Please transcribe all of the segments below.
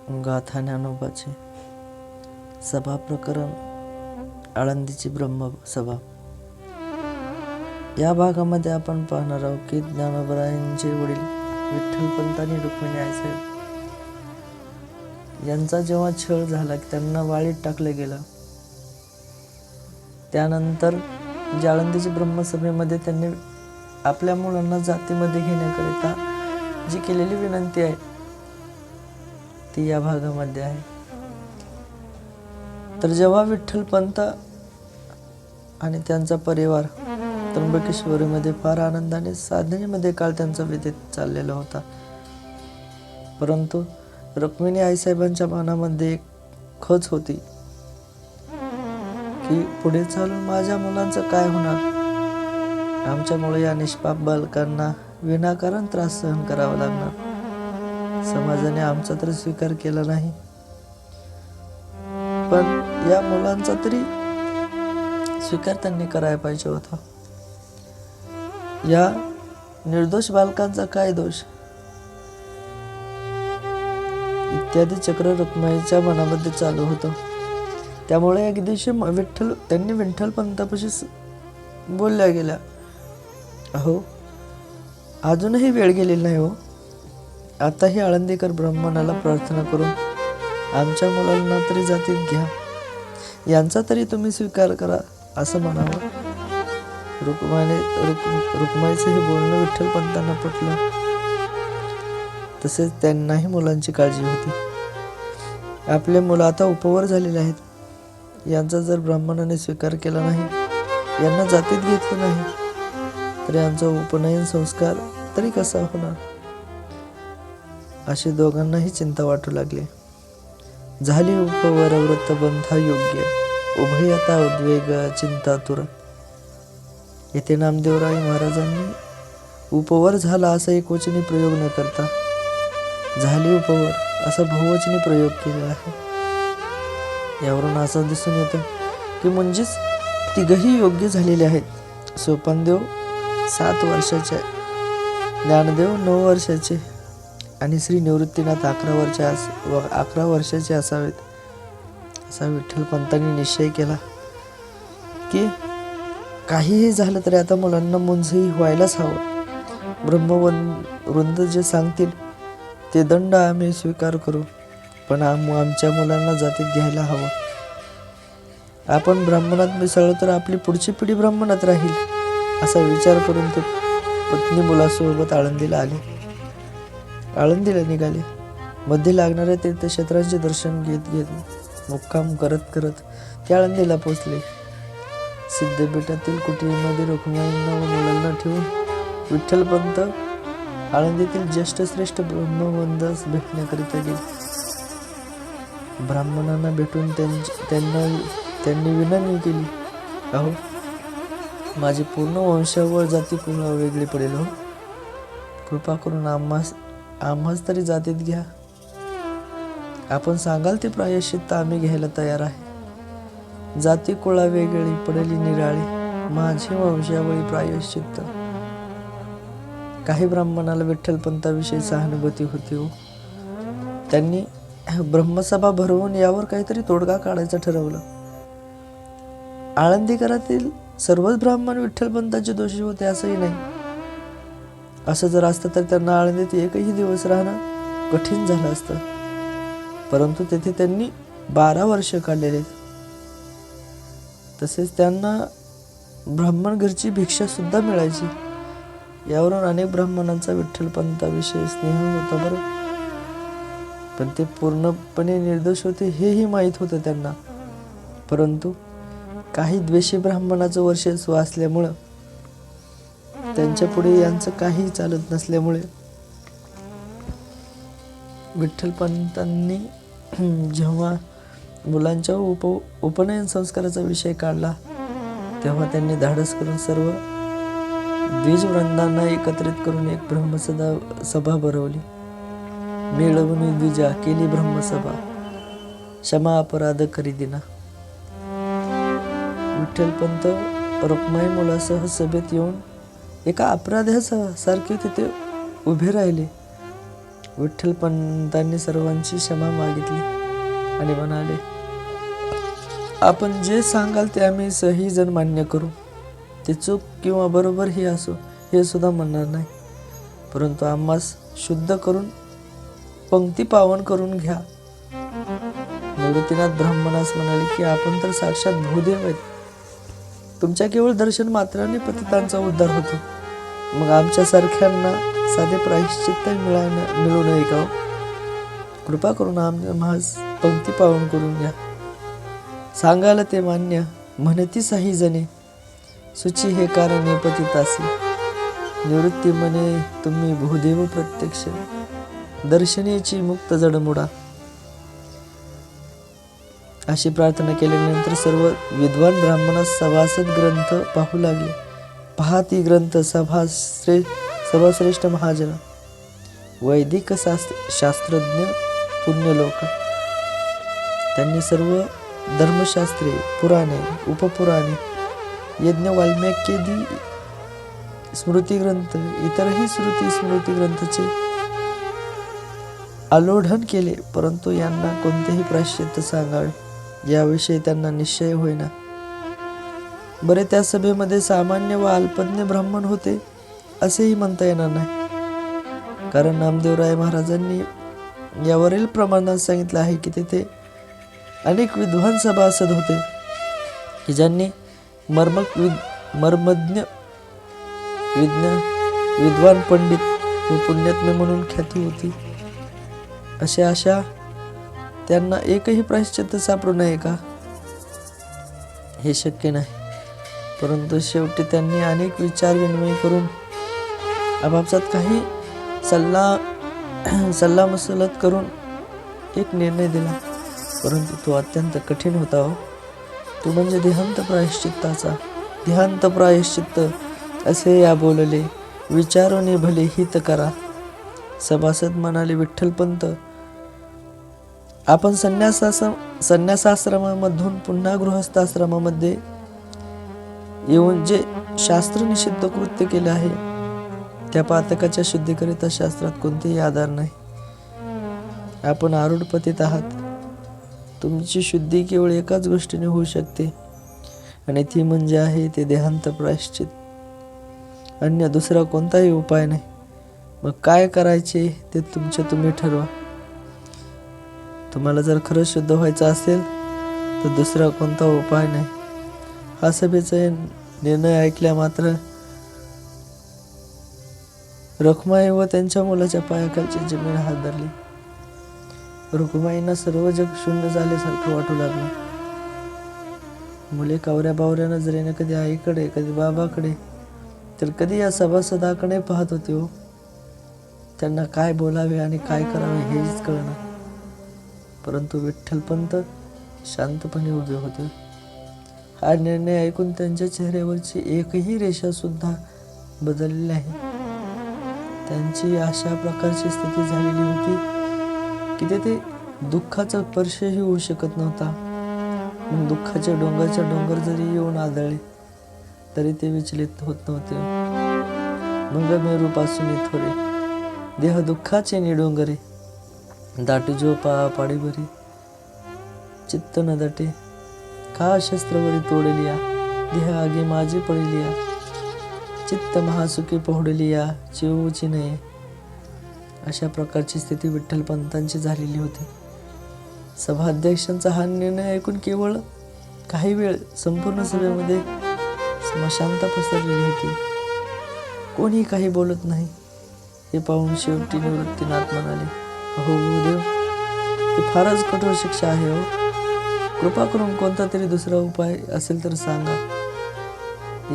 गाथा ज्ञानोबाचे सभा प्रकरण आळंदीची ब्रह्मसभा या भागामध्ये आपण पाहणार आहोत की ज्ञानोबरायांचे वडील विठ्ठलपंत आणि रुक्मिणी आईसाहेब यांचा जेव्हा छळ झाला की त्यांना वाळीत टाकलं गेलं, त्यानंतर आळंदीच्या ब्रह्मसभेमध्ये त्यांनी आपल्या मुलांना जातीमध्ये घेण्याकरिता जी केलेली विनंती आहे ती या भागामध्ये आहे. तर जेव्हा विठ्ठलपंत आणि त्यांचा परिवार त्र्यंबकेश्वरीमध्ये फार आनंदाने साधनेमध्ये काळ त्यांचा व्यतीत चाललेला होता, परंतु रुक्मिणी आईसाहेबांच्या मनामध्ये एक खच होती की पुढे चालून माझ्या मुलांचं काय होणार. आमच्यामुळे या निष्पाप बालकांना विनाकारण त्रास सहन करावा लागणार. समाजाने आमचा तर स्वीकार केला नाही, पण या मुलांचा तरी स्वीकार त्यांनी करायला पाहिजे होता. या निर्दोष बालकांचा काय दोष इत्यादी चक्र रुक्माईच्या मनामध्ये चालू होतं. त्यामुळे एक दिवशी त्यांनी विठ्ठलपंतापाशी बोलल्या गेल्या, अहो अजूनही वेळ गेलेली नाही हो, आताही आळंदीकर ब्राह्मणाला प्रार्थना करून आमच्या मुलांना तरी जातीत घ्या, यांचा तरी तुम्ही स्वीकार करा असं म्हणावं. रुक्माईचं हे बोलणं विठ्ठलपंतांना पटलं. तसेच त्यांनाही मुलांची काळजी होती. आपले मुलं आता उपवर झालेले आहेत, यांचा जर ब्राह्मणाने स्वीकार केला नाही, यांना जातीत घेतलं नाही, तर यांचा उपनयन संस्कार तरी कसा होणार, अशी दोघांनाही चिंता वाटू लागली. झाली उपवर व्रत बंधा योग्य, उभयता उद्वेग चिंतातुर. येथे नामदेवराय महाराजांनी उपवर झाला असा एकवचनी प्रयोग न करता झाली उपवर असा बहुवचनी प्रयोग केलेला आहे. यावरून असं दिसून येतं की म्हणजेच तिघही योग्य झालेले आहेत. सोपानदेव 7 वर्षाचे, ज्ञानदेव 9 वर्षाचे आणि श्री निवृत्तीनाथ 11 वर्षाचे असावेत, असा विठ्ठलपंतांनी निश्चय केला की काहीही झालं तरी आता मुलांना मुंजही व्हायलाच हवं. ब्रह्मवृंद जे सांगतील ते दंड आम्ही स्वीकार करू, पण आमच्या मुलांना जातीत घ्यायला हवं. आपण ब्राह्मणात मिसळलो तर आपली पुढची पिढी ब्राह्मणात राहील, असा विचार करून ते पत्नी मुलासोबत आळंदीला निघाले. मध्ये लागणाऱ्या तीर्थक्षेत्रांचे दर्शन घेत मुक्काम करत ते आळंदीला पोचले. सिद्धपीठातील कुटीमध्ये रुक्माईंना व मुलांना ठेवून विठ्ठलपंत आळंदीतील ज्येष्ठ श्रेष्ठ ब्रह्मवंदास भेटण्याकरिता गेले. ब्राह्मणांना भेटून त्यांनी विनंती केली, अहो माझी पूर्ण वंशावळ जाती कुणा वेगळी पडेल हो, कृपा करून आम्हास तरी जातीत घ्या. आपण सांगाल ते प्रायश्चित्त आम्ही घ्यायला तयार आहे. जाती कुळा वेगळी पडली निराळी, माझी वंशावळी प्रायश्चित्त. काही ब्राह्मणाला विठ्ठलपंताविषयी सहानुभूती होती हो. त्यांनी ब्रह्मसभा भरवून यावर काहीतरी तोडगा काढायचं ठरवलं. आळंदीकरातील सर्वच ब्राह्मण विठ्ठलपंताचे दोषी होते असंही नाही. असं जर असतं तर त्यांना आळंदीत एकही दिवस राहणं कठीण झालं असतं, परंतु तेथे त्यांनी 12 वर्ष काढलेले. तसेच त्यांना ब्राह्मण घरची भिक्षा सुद्धा मिळायची. यावरून अनेक ब्राह्मणांचा विठ्ठलपंताविषयी स्नेह होता बरं, पण ते पूर्णपणे निर्दोष होते हेही माहीत होतं त्यांना. परंतु काही द्वेषी ब्राह्मणाचं वर्चस्व असल्यामुळं, त्यांच्या पुढे यांचं काही चालत नसल्यामुळे विठ्ठलपंतांनी जेव्हा मुलांच्या उपनयन संस्काराचा विषय काढला, तेव्हा त्यांनी धाडस करून सर्व द्विजवृंदांना एकत्रित करून एक ब्रह्मसभा भरवली. मिळवून द्विजा केली ब्रह्मसभा, क्षमा अपराध करी दिना. विठ्ठलपंत रुक्माई मुलासह सभेत येऊन एका अपराध्यासारखे तिथे उभे राहिले विठ्ठलपंतांनी सर्वांची क्षमा मागितली आणि म्हणाले, आपण जे सांगाल ते आम्ही सही जण मान्य करू. ते चूक किंवा बरोबर ही असो हे सुद्धा म्हणणार नाही, परंतु आम्हास शुद्ध करून पंक्ती पावन करून घ्या. निवृत्तीनाथ ब्राह्मणास म्हणाले की आपण तर साक्षात भूदेव आहेत. तुमच्या केवळ दर्शन मात्राने पतितांचा उद्धार होतो. मग आमच्यासारख्यांना साधे प्रायश्चित्त मिळू नये का? कृपा करून आम्हास पंक्ती पावन करून घ्या. सांगायला ते मान्य म्हणती साही जणे, सुची हे कारण पतितासी. निवृत्ती म्हणे, तुम्ही भूदेव प्रत्यक्ष दर्शनेची मुक्त जडमुडा. अशी प्रार्थना केल्यानंतर सर्व विद्वान ब्राह्मणास सभासद ग्रंथ पाहू लागले. पहा ती ग्रंथ सभाश्रेष्ठ महाजन, वैदिक शास्त्रज्ञ पुण्यलोक. त्यांनी सर्व धर्मशास्त्रे, पुराणे, उपपुराणे, यज्ञ, वाल्मिकीदी स्मृतिग्रंथ, इतरही स्मृतिग्रंथाचे आलोढन केले, परंतु यांना कोणतेही प्रायश्चित्त सांगावे याविषयी त्यांना निश्चय होईना. बरे, त्या सभेमध्ये सामान्य व अल्पज्ञ ब्राह्मण होते असेही म्हणता येणार नाही, कारण नामदेवराय महाराजांनी यावरील प्रमाणात सांगितलं आहे की तेथे अनेक विद्वान सभासद होते की ज्यांनी मर्मज्ञ विद्वान पंडित व पुण्यात्मे म्हणून ख्याती होती. अशा त्यांना एकही प्रायश्चित्त सापडू नये का? हे शक्य नाही. परंतु शेवटी त्यांनी अनेक विचार विनिमय करून आपापसात काही सल्लामसलत करून एक निर्णय दिला, परंतु तो अत्यंत कठीण होता. तो म्हणजे देहांत प्रायश्चित्त असे या बोलले. विचारोने भले हित करा. सभासद म्हणाले, विठ्ठलपंत, आपण संन्यासाश्रमामधून पुन्हा गृहस्थाश्रमामध्ये येऊन जे शास्त्र निषिद्ध कृत्य केले आहे त्या पातकाच्या शुद्धीकरिता शास्त्रात कोणतेही आधार नाही. आपण आरूढ पतित आहात. तुमची शुद्धी केवळ एकाच गोष्टीने होऊ शकते आणि ती म्हणजे आहे ते देहांत प्रायश्चित. अन्य दुसरा कोणताही उपाय नाही. मग काय करायचे ते तुम्ही ठरवा. तुम्हाला जर खरंच शुद्ध व्हायचं असेल तर दुसरा कोणता उपाय नाही. हा सभेचा निर्णय ऐकल्या मात्र रखुमाई व त्यांच्या मुलाच्या पायाखालची जमीन हात धरली. रखुमाईंना सर्व जग शून्य झाल्यासारखं वाटू लागलं. मुले कावऱ्या बावऱ्या नजरेने कधी आईकडे, कधी बाबाकडे, तर कधी या सभासदाकडे पाहत होते. हो, त्यांना काय बोलावे आणि काय करावे हेच कळणार. परंतु विठ्ठलपंत शांतपणे उभे होते. हा निर्णय ऐकून त्यांच्या चेहऱ्यावरची एकही रेषा सुद्धा बदलली नाही. त्यांची अशा प्रकारची स्थिती झालेली होती की तेथे दुःखाचा स्पर्शही होऊ शकत नव्हता. मग दुःखाच्या डोंगर जरी येऊन आदळले तरी ते विचलित होत नव्हते. मंगळमेरूपासून थोडे देह दुःखाचे निडोंगरे, दाटू झोपा पाडीभरी चित्त न दटे, का शस्त्रवरी तोडलिया, देह आगे माझी पडलिया, चित्त महासुखी पोहडलिया, चिवची नये. अशा प्रकारची स्थिती विठ्ठलपंतांची झालेली होती. सभाध्यक्षांचा हा निर्णय ऐकून केवळ काही वेळ संपूर्ण सभेमध्ये शांतता पसरलेली होती. कोणी काही बोलत नाही. हे पाहून शेवटी निवृत्तीनाथ म्हणाले, हो भूदेव, ही फारच कठोर शिक्षा आहे. हो, कृपा करून कोणता तरी दुसरा उपाय असेल तर सांगा.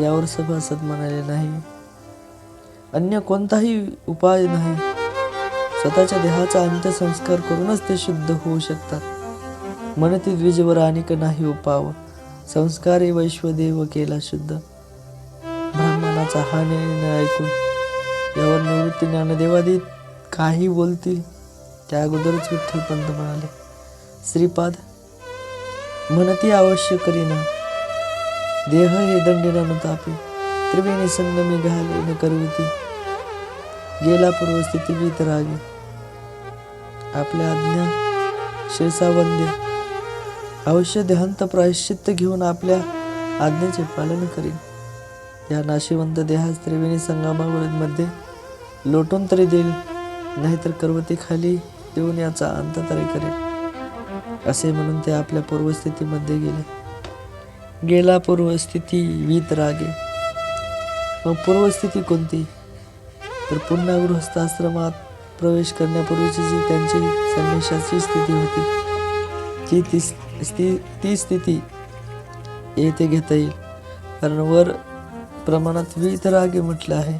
यावर सभासद म्हणाले, नाही, अन्य कोणताही उपाय नाही. स्वतःच्या देहाचा अंत्यसंस्कार करूनच ते शुद्ध होऊ शकतात. म्हणती द्विजवर अनेक नाही उपाव, संस्कारे वैश्वदेव केला शुद्ध. ब्राह्मणाचा हा निर्णय ऐकून यावर निवृत्ती ज्ञानदेवादी काही बोलतील त्या अगोदरच विठ्ठलपंत म्हणाले, श्रीपाद, म्हणती अवश्य करीना. देह हे दंडिना तापे, त्रिवेणी संगमी घाले न करवती, गेला पूर्वस्थिती वीत रागे. आपल्या आज्ञा शिरसावंद्य अवश्य देहांत प्रायश्चित्त घेऊन आपल्या आज्ञेचे पालन करीन. या नाशिवंत देहास त्रिवेणी संगमामध्ये लोटून तरी देईल, नाहीतर करवती खाली देऊन याचा अंत तरी करेल. असे म्हणून ते आपल्या पूर्वस्थितीमध्ये गेला पूर्वस्थिती वीतरागे. मग पूर्वस्थिती कोणती? तर पुन्हा गृहस्थाश्रमात प्रवेश करण्यापूर्वीची जी त्यांची संन्यासाची स्थिती होती, ती स्थिती येथे घेता येईल. कारण वर प्रमाणात वीतरागे म्हटलं आहे,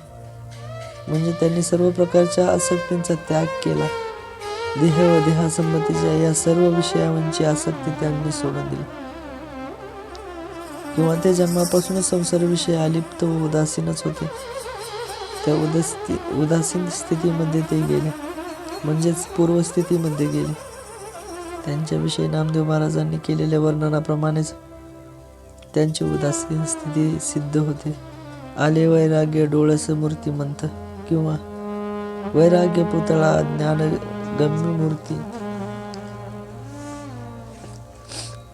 म्हणजे त्यांनी सर्व प्रकारच्या आसक्तींचा त्याग केला. देह व देहासंबंधीच्या या सर्व विषयांची आसक्ती त्यांनी सोडून दिली, किंवा ते जन्मापासूनच संसाराविषयी अलिप्त व उदासीनच होते. त्या उदासीन स्थितीमध्ये ते गेले, म्हणजेच पूर्वस्थितीमध्ये गेले. त्यांच्याविषयी नामदेव महाराजांनी केलेल्या वर्णनाप्रमाणेच त्यांची उदासीन स्थिती सिद्ध होते. आले वैराग्य डोळस मूर्तिमंत, किंवा वैराग्य पुतळा ज्ञान गम्य मूर्ती.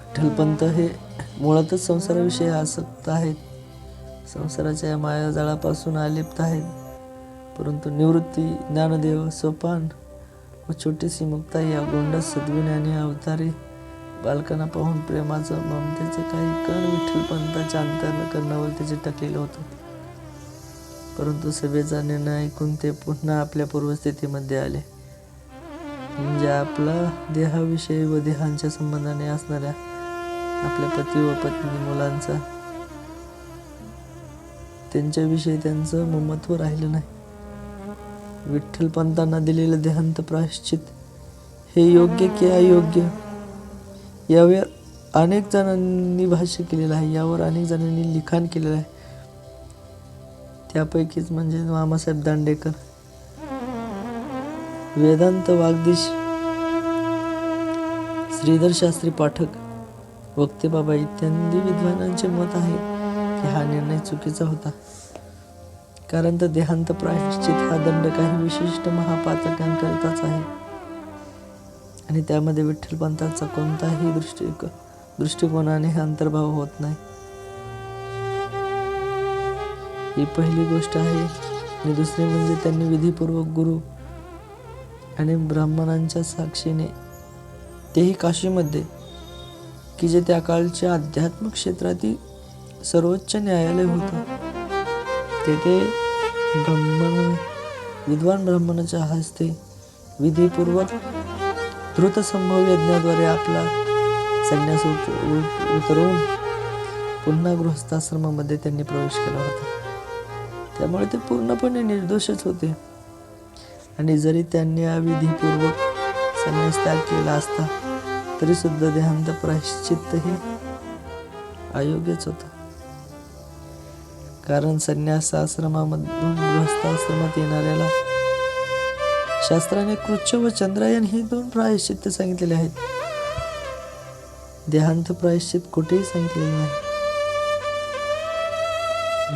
विठ्ठलपंत हे मुळातच संसाराविषयी आसक्त आहेत, संसाराच्या या मायाजाळापासून अलिप्त आहेत. परंतु निवृत्ती, ज्ञानदेव, सोपान व छोटीशी मुक्ता या गोंडस सद्गुण्याने अवतारी बालकांना पाहून प्रेमाचं ममतेचं काही कण विठ्ठलपंताच्या अंतःकरणावर त्याचे टाकलेलं होतं. परंतु सभेचा निर्णय ऐकून ते पुन्हा आपल्या पूर्वस्थितीमध्ये आले. म्हणजे आपला देहाविषयी व देहांच्या संबंधाने असणाऱ्या आपल्या पती व पत्नी मुलांचा त्यांच्याविषयी त्यांचं ममत्व राहिलं नाही. विठ्ठलपंतांना दिलेलं देहांत प्रायश्चित हे योग्य की अयोग्य यावर अनेक जणांनी भाष्य केलेलं आहे, यावर अनेक जणांनी लिखाण केलेलं आहे. त्यापैकीच म्हणजे मामासाहेब दांडेकर, वेदांत वागदीश, श्रीधर शास्त्री पाठक, वक्ते बाबा इत्यादी विद्वानांचे मत आहे की हा निर्णय चुकीचा होता. कारण तर देहांत प्रायश्चित हा दंड काही विशिष्ट महापातकांकरिताच आहे, आणि त्यामध्ये विठ्ठलपंतांचा कोणताही दृष्टिकोनाने अंतर्भाव होत नाही. ही पहिली गोष्ट आहे. आणि दुसरी म्हणजे त्यांनी विधीपूर्वक गुरु आणि ब्राह्मणांच्या साक्षीने, तेही काशीमध्ये, की जे त्या काळच्या आध्यात्मिक क्षेत्रातील सर्वोच्च न्यायालय होतं, तेथे विद्वान ब्राह्मणाच्या हस्ते विधीपूर्वक धृतसंभव यज्ञाद्वारे आपला संन्यास उतरवून पुन्हा गृहस्थाश्रमामध्ये त्यांनी प्रवेश केला होता. त्यामुळे ते पूर्णपणे निर्दोषच होते. आणि जरी त्यांनी अविधीपूर्वक संन्यास त्याग केला असता तरी सुद्धा देहांत प्रायश्चित्तही अयोग्यच होतं. कारण संन्यासाश्रमामधून गृहस्थाश्रमात येणाऱ्याला शास्त्राने कृच्छ व चंद्रायन ही 2 प्रायश्चित्त सांगितलेले आहेत. देहांत प्रायश्चित कुठेही सांगितलेले नाही.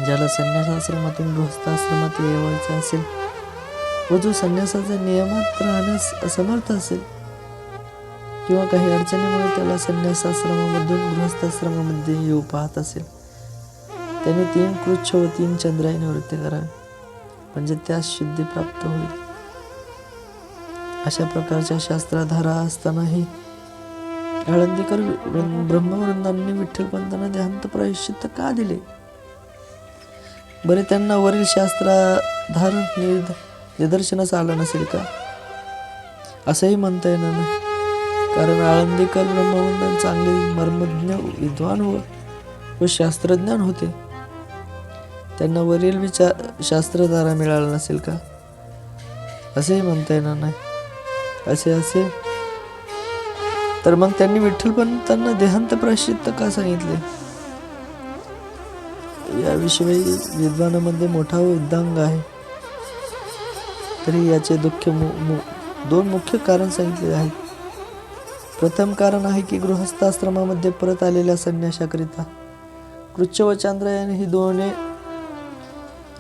ज्याला संन्यासाश्रमातून गृहस्थाश्रमात यायचं असेल व जो संन्यासाच्या नियमात राहण्यास असमर्थ असेल, किंवा काही अडचणीमुळे त्याला संन्यासाश्रमामधून गृहस्थाश्रमामध्ये येऊ पाहत असेल, त्याने 3 कृच्छ व 3 चंद्रायन वृत्ती करावी, म्हणजे त्यास शुद्धी प्राप्त होईल. अशा प्रकारच्या शास्त्राधारा असतानाही आळंदीकर ब्रह्मवृंदांनी विठ्ठलपंतांना देहांत प्रायश्चित्त का दिले? बरे, त्यांना वरील शास्त्राधार निदर्शनास आलं नसेल का? असंही म्हणता येणार नाही. कारण आळंदीकर ब्रह्मवृंदांना चांगले मर्मज्ञ विद्वान व शास्त्रज्ञान होते. त्यांना वरील शास्त्रधारा मिळाला नसेल का? असेही म्हणता येणार नाही. असे असेल तर मग त्यांनी विठ्ठलपंतांना देहांत प्रायश्चित्त का सांगितले? याविषयी विद्वानामध्ये मोठा उद्दांग आहे. तरी याचे 2 मुख्य कारण सांगितले आहेत. प्रथम कारण आहे की गृहस्थाश्रमामध्ये परत आलेल्या संन्याशाकरिता कृच्छ व चांद्रायन ही 2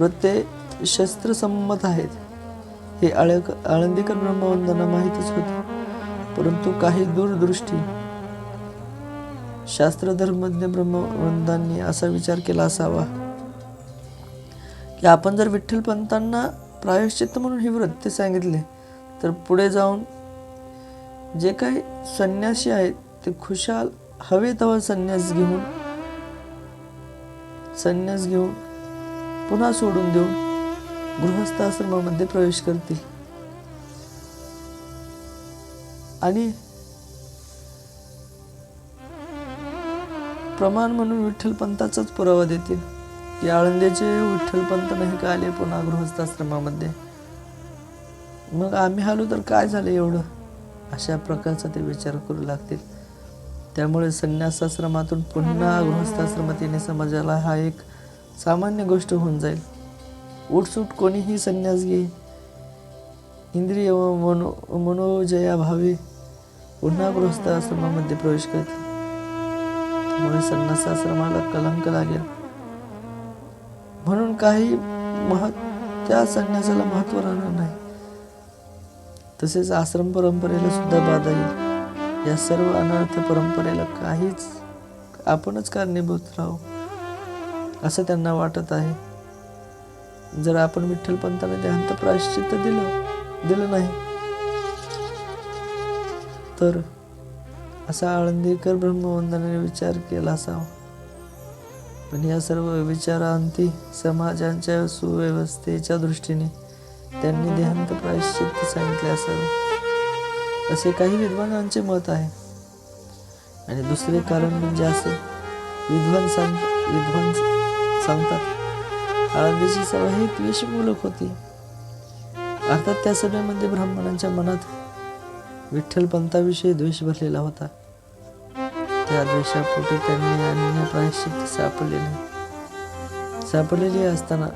वृत्ते शस्त्रसंमत आहेत. हे आळंदीकर ब्रह्मवंदांना माहीतच होते, परंतु काही दूरदृष्टी शास्त्रधर्मज्ञ ब्रह्मवंदांनी असा विचार केला असावा की आपण जर विठ्ठलपंतांना प्रायश्चित्त म्हणून ही वृत्ती सांगितले तर पुढे जाऊन जे काही संन्यासी आहेत ते खुशाल हवे तेव्हा संन्यास घेऊन पुन्हा सोडून देऊन गृहस्थ आश्रमामध्ये प्रवेश करतील आणि प्रमाण म्हणून विठ्ठलपंताचाच पुरावा देतील की आळंदीचे विठ्ठलपंत नाही का आले पुन्हा गृहस्थ आश्रमामध्ये, मग आम्ही आलो तर काय झालं एवढं, अशा प्रकारचा ते विचार करू लागतील. त्यामुळे संन्यासाश्रमातून पुन्हा गृहस्थाश्रमात येणे समाजाला हा एक सामान्य गोष्ट होऊन जाईल. उठसूट कोणीही संन्यास घे, इंद्रिय व मनोजयाभावी पुन्हा गृहस्थाश्रमामध्ये प्रवेश करतील. त्यामुळे संन्यासाश्रमाला कलंक लागेल, म्हणून काही त्या संन्यासाला महत्त्व राहणार नाही. तसेच आश्रम परंपरेला सुद्धा बाधा येईल. या सर्व अनर्थ परंपरेला काहीच आपणच कारणीभूत राहू असं त्यांना वाटत आहे. जर आपण विठ्ठलपंतांना देहांत प्रायश्चित्त दिलं नाही तर असा आळंदीकर ब्रह्मवंदाने विचार केला असावा. पण या सर्व विचारांती समाजाच्या सुव्यवस्थेच्या दृष्टीने त्यांनी देहांत प्रायश्चित्त सांगितले असावे असे काही विद्वानांचे मत आहे. आणि दुसरे कारण म्हणजे असे विद्वान सांगतात आळंदीची सभा ही द्वेषमूलक होती. अर्थात त्या सभेमध्ये ब्राह्मणांच्या मनात विठ्ठलपंताविषयी द्वेष भरलेला होता. त्या द्वेषापोटी त्यांनी अन्य प्रायश्चित्त सापडलेली असताना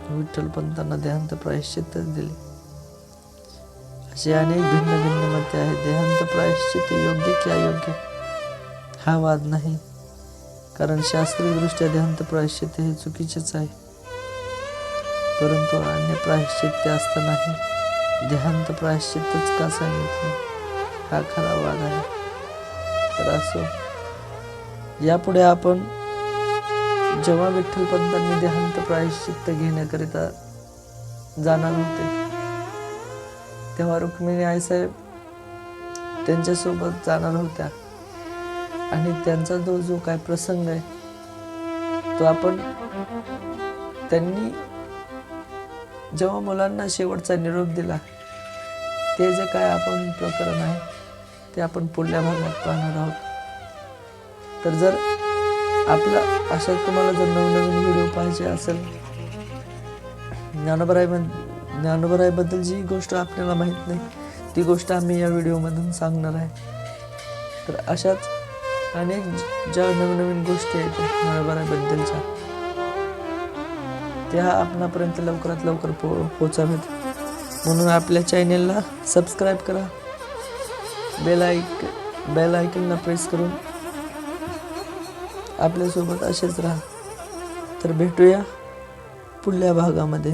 विठ्ठलपंतांना देहांत प्रायश्चित्त दिले. असे अनेक भिन्न भिन्न मते आहेत. देहांत प्रायश्चित्त योग्य की अयोग्य हा वाद नाही, कारण शास्त्रीयदृष्ट्या देहांत प्रायश्चित्त हे चुकीचेच आहे. परंतु अन्य प्रायश्चित्त असतानाही देहांत प्रायश्चित्तच का सांगितले हा खरा वाद आहे. तर असो, यापुढे आपण जेव्हा विठ्ठलपंतांनी देहांत प्रायश्चित्त घेण्याकरिता जाणार होते तेव्हा रुक्मिणी आईसाहेब त्यांच्यासोबत जाणार होत्या आणि त्यांचा जो काय प्रसंग आहे तो आपण त्यांनी जेव्हा मुलांना शेवटचा निरोप दिला ते जे काय आपण प्रकरण आहे ते आपण पुढल्या भागात पाहणार आहोत. तर जर आपला अशा तुम्हाला जर नवनवीन व्हिडिओ पाहिजे असेल, ज्ञानोबारायबद्दल जी गोष्ट आपल्याला माहीत नाही ती गोष्ट आम्ही या व्हिडिओमधून सांगणार आहे. तर अशाच अनेक ज्या नवनवीन गोष्टी आहेत ज्ञानोबारायबद्दलच्या त्या आपणापर्यंत लवकरात लवकर पोहोचावेत म्हणून आपल्या चॅनेलला सबस्क्राईब करा, बेल आयकॉनला प्रेस करून आपल्यासोबत असेच राहा. तर भेटूया पुढल्या भागामध्ये.